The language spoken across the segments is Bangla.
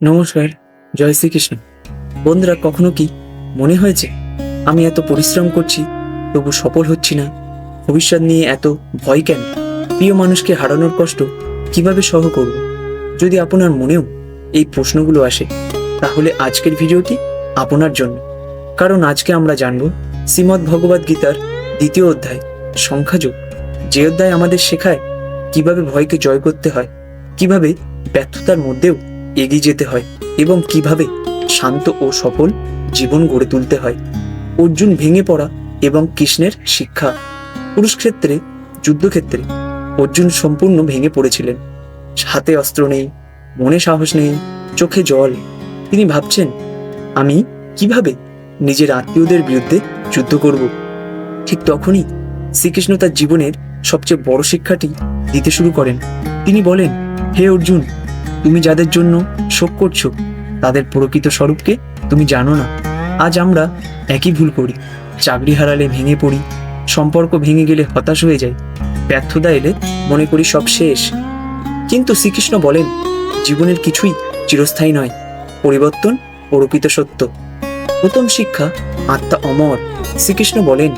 নমস্কার। জয় শ্রীকৃষ্ণ। বন্ধুরা, কখনো কি মনে হয়েছে আমি এত পরিশ্রম করছি তবু সফল হচ্ছি না? ভবিষ্যৎ নিয়ে এত ভয় কেন? প্রিয় মানুষকে হারানোর কষ্ট কিভাবে সহ করব? যদি আপনার মনেও এই প্রশ্নগুলো আসে, তাহলে আজকের ভিডিওটি আপনার জন্য। কারণ আজকে আমরা জানব শ্রীমদ্ ভগবদ গীতার 2য় অধ্যায় সংখ্যাযোগ, যে অধ্যায় আমাদের শেখায় কিভাবে ভয়কে জয় করতে হয়, কিভাবে ব্যর্থতার মধ্যেও এগিয়ে যেতে হয় এবং কিভাবে শান্ত ও সফল জীবন গড়ে তুলতে হয়। অর্জুন ভেঙে পড়া এবং কৃষ্ণের শিক্ষা। কুরুক্ষেত্রে যুদ্ধক্ষেত্রে অর্জুন সম্পূর্ণ ভেঙে পড়েছিলেন। হাতে অস্ত্র নেই, মনে সাহস নেই, চোখে জল। তিনি ভাবছেন, আমি কিভাবে নিজের আত্মীয়দের বিরুদ্ধে যুদ্ধ করব? ঠিক তখনই শ্রীকৃষ্ণ তার জীবনের সবচেয়ে বড় শিক্ষাটি দিতে শুরু করেন। তিনি বলেন, হে অর্জুন, তুমি যাদের জন্য শোক করছো তাদের প্রকৃত স্বরূপকে তুমি জানো না। আজ আমরা একই ভুল করি। চাকরি হারালে ভেঙে পড়ি, সম্পর্ক ভেঙে গেলে হতাশ হয়ে যাই, ব্যর্থতা এলে মনে করি সব শেষ। কিন্তু শ্রীকৃষ্ণ বলেন, জীবনের কিছুই চিরস্থায়ী নয়, পরিবর্তন প্রকৃত সত্য। প্রথম শিক্ষা, আত্মা অমর। শ্রীকৃষ্ণ বলেন,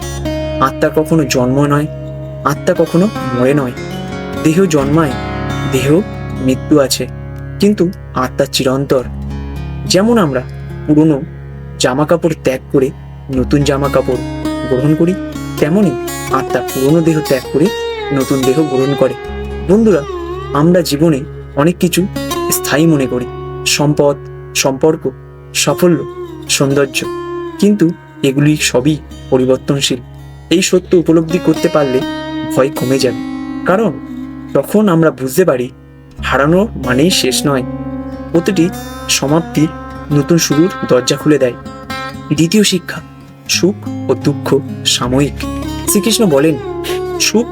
আত্মা কখনো জন্ম নয়, আত্মা কখনো মরে নয়। দেহ জন্মায়, দেহ মৃত্যু আছে, কিন্তু আত্মা চিরন্তর। যেমন আমরা পুরনো জামা কাপড় ত্যাগ করে নতুন জামা কাপড় গ্রহণ করি, তেমনি আত্মা পুরনো দেহ ত্যাগ করে নতুন দেহ গ্রহণ করে। বন্ধুরা, আমরা জীবনে অনেক কিছু স্থায়ী মনে করি, সম্পদ, সম্পর্ক, সাফল্য, সৌন্দর্য, কিন্তু এগুলি সবই পরিবর্তনশীল। এই সত্য উপলব্ধি করতে পারলে ভয় কমে যাবে, কারণ তখন আমরা বুঝতে পারি হারানো মানেই শেষ নয়, প্রতিটি সমাপ্তি নতুন শুরুর দরজা খুলে দেয়। দ্বিতীয় শিক্ষা, সুখ ও দুঃখ সাময়িক। শ্রীকৃষ্ণ বলেন, সুখ,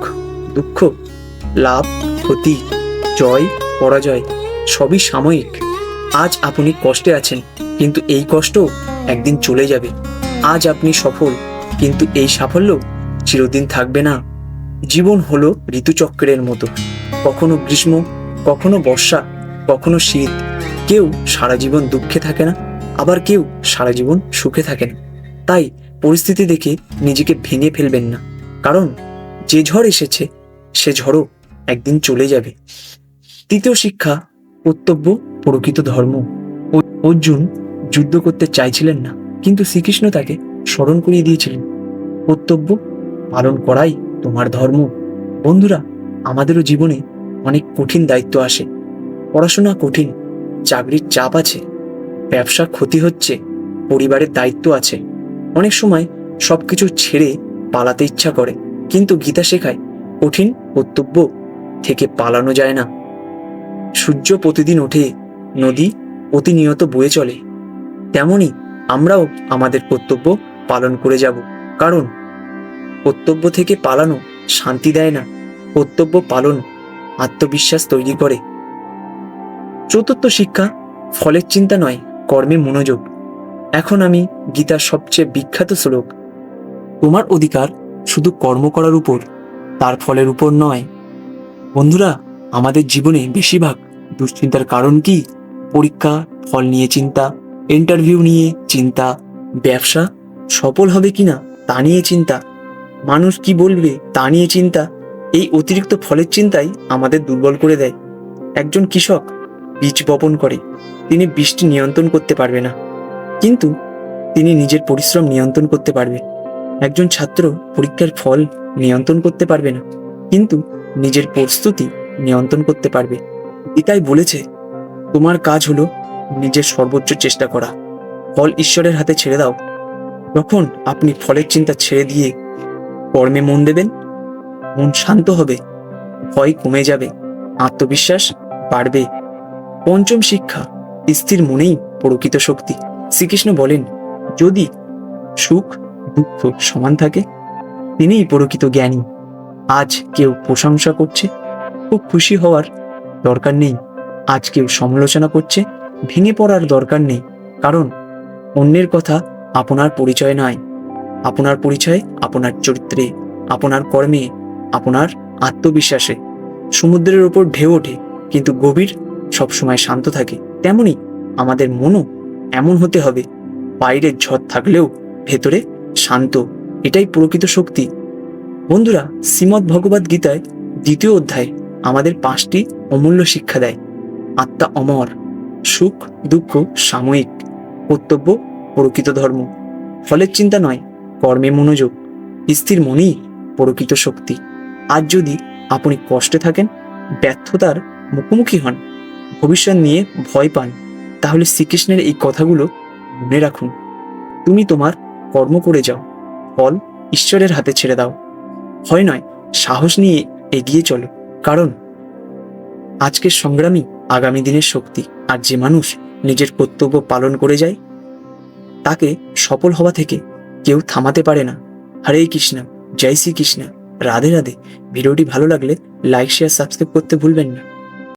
দুঃখ, লাভ, ক্ষতি, জয়, পরাজয় সবই সাময়িক। আজ আপনি কষ্টে আছেন, কিন্তু এই কষ্ট একদিন চলে যাবে। আজ আপনি সফল, কিন্তু এই সাফল্য চিরদিন থাকবে না। জীবন হলো ঋতুচক্রের মতো, কখনো গ্রীষ্ম, কখনো বর্ষা, কখনো শীত। কেউ সারা জীবন দুঃখে থাকে না, আবার কেউ সারা জীবন সুখে থাকে না। তাই পরিস্থিতি দেখে নিজেকে ভেঙে ফেলবেন না, কারণ যে ঝড় এসেছে সে ঝড়ও একদিন চলে যাবে। তৃতীয় শিক্ষা, কর্তব্য প্রকৃত ধর্ম। অর্জুন যুদ্ধ করতে চাইছিলেন না, কিন্তু শ্রীকৃষ্ণ তাকে স্মরণ করিয়ে দিয়েছিলেন, কর্তব্য পালন করাই তোমার ধর্ম। বন্ধুরা, আমাদেরও জীবনে অনেক কঠিন দায়িত্ব আসে। পড়াশোনা কঠিন, চাকরির চাপ আছে, ব্যবসা ক্ষতি হচ্ছে, পরিবারের দায়িত্ব আছে। অনেক সময় সবকিছু ছেড়ে পালাতে ইচ্ছা করে, কিন্তু গীতা শেখায় কঠিন কর্তব্য থেকে পালানো যায় না। সূর্য প্রতিদিন ওঠে, নদী প্রতিনিয়ত বয়ে চলে, তেমনি আমরাও আমাদের কর্তব্য পালন করে যাব। কারণ কর্তব্য থেকে পালানো শান্তি দেয় না, কর্তব্য পালন আত্মবিশ্বাস তৈরি করে। চতুর্থ শিক্ষা, ফলের চিন্তা নয়, কর্মে মনোযোগ। এখন আমি গীতার সবচেয়ে বিখ্যাত শ্লোক, তোমার অধিকার শুধু কর্ম করার উপর, তার ফলের উপর নয়। বন্ধুরা, আমাদের জীবনে বেশিরভাগ দুশ্চিন্তার কারণ কি? পরীক্ষা ফল নিয়ে চিন্তা, ইন্টারভিউ নিয়ে চিন্তা, ব্যবসা সফল হবে কিনা তা নিয়ে চিন্তা, মানুষ কি বলবে তা নিয়ে চিন্তা। এই অতিরিক্ত ফলের চিন্তাই আমাদের দুর্বল করে দেয়। একজন কৃষক বীজ বপন করে, তিনি বৃষ্টি নিয়ন্ত্রণ করতে পারবে না, কিন্তু তিনি নিজের পরিশ্রম নিয়ন্ত্রণ করতে পারবে। একজন ছাত্র পরীক্ষার ফল নিয়ন্ত্রণ করতে পারবে না, কিন্তু নিজের প্রস্তুতি নিয়ন্ত্রণ করতে পারবে। গীতায় বলেছে, তোমার কাজ হলো নিজের সর্বোচ্চ চেষ্টা করা, ফল ঈশ্বরের হাতে ছেড়ে দাও। তখন আপনি ফলের চিন্তা ছেড়ে দিয়ে কর্মে মন দেবেন, মন শান্ত হবে, ভয় কমে যাবে, আত্মবিশ্বাস বাড়বে। পঞ্চম শিক্ষা, স্থির মনেই প্রকৃত শক্তি। শ্রীকৃষ্ণ বলেন, যদি সুখ দুঃখ সমান থাকে, তিনিই প্রকৃত জ্ঞানী। আজ কেউ প্রশংসা করছে, খুব খুশি হওয়ার দরকার নেই। আজ কেউ সমালোচনা করছে, ভেঙে পড়ার দরকার নেই। কারণ অন্যের কথা আপনার পরিচয় নয়। আপনার পরিচয় আপনার চরিত্রে, আপনার কর্মে, আপনার আত্মবিশ্বাসে। সমুদ্রের ওপর ঢেউ ওঠে, কিন্তু গভীর সবসময় শান্ত থাকে। তেমনি আমাদের মনও এমন হতে হবে, বাইরের ঝড় থাকলেও ভেতরে শান্ত। এটাই প্রকৃত শক্তি। বন্ধুরা, শ্রীমদ্ ভগবদ্ গীতায় 2য় অধ্যায় আমাদের 5টি অমূল্য শিক্ষা দেয়। আত্মা অমর, সুখ দুঃখ সাময়িক, কর্তব্য প্রকৃত ধর্ম, ফলের চিন্তা নয়, কর্মে মনোযোগ, স্থির মনই প্রকৃত শক্তি। আজ যদি আপনি কষ্টে থাকেন, ব্যর্থতার মুখোমুখি হন, ভবিষ্যৎ নিয়ে ভয় পান, তাহলে শ্রীকৃষ্ণের এই কথাগুলো মনে রাখুন। তুমি তোমার কর্ম করে যাও, ফল ঈশ্বরের হাতে ছেড়ে দাও। ভয় নয়, সাহস নিয়ে এগিয়ে চলো, কারণ আজকের সংগ্রামী আগামী দিনের শক্তি। আর যে মানুষ নিজের কর্তব্য পালন করে যায়, তাকে সফল হওয়া থেকে কেউ থামাতে পারে না। হরে কৃষ্ণ, জয় শ্রীকৃষ্ণ, রাধে রাধে। ভিডিওটি ভালো লাগলে লাইক শেয়ার সাবস্ক্রাইব করতে ভুলবেন না।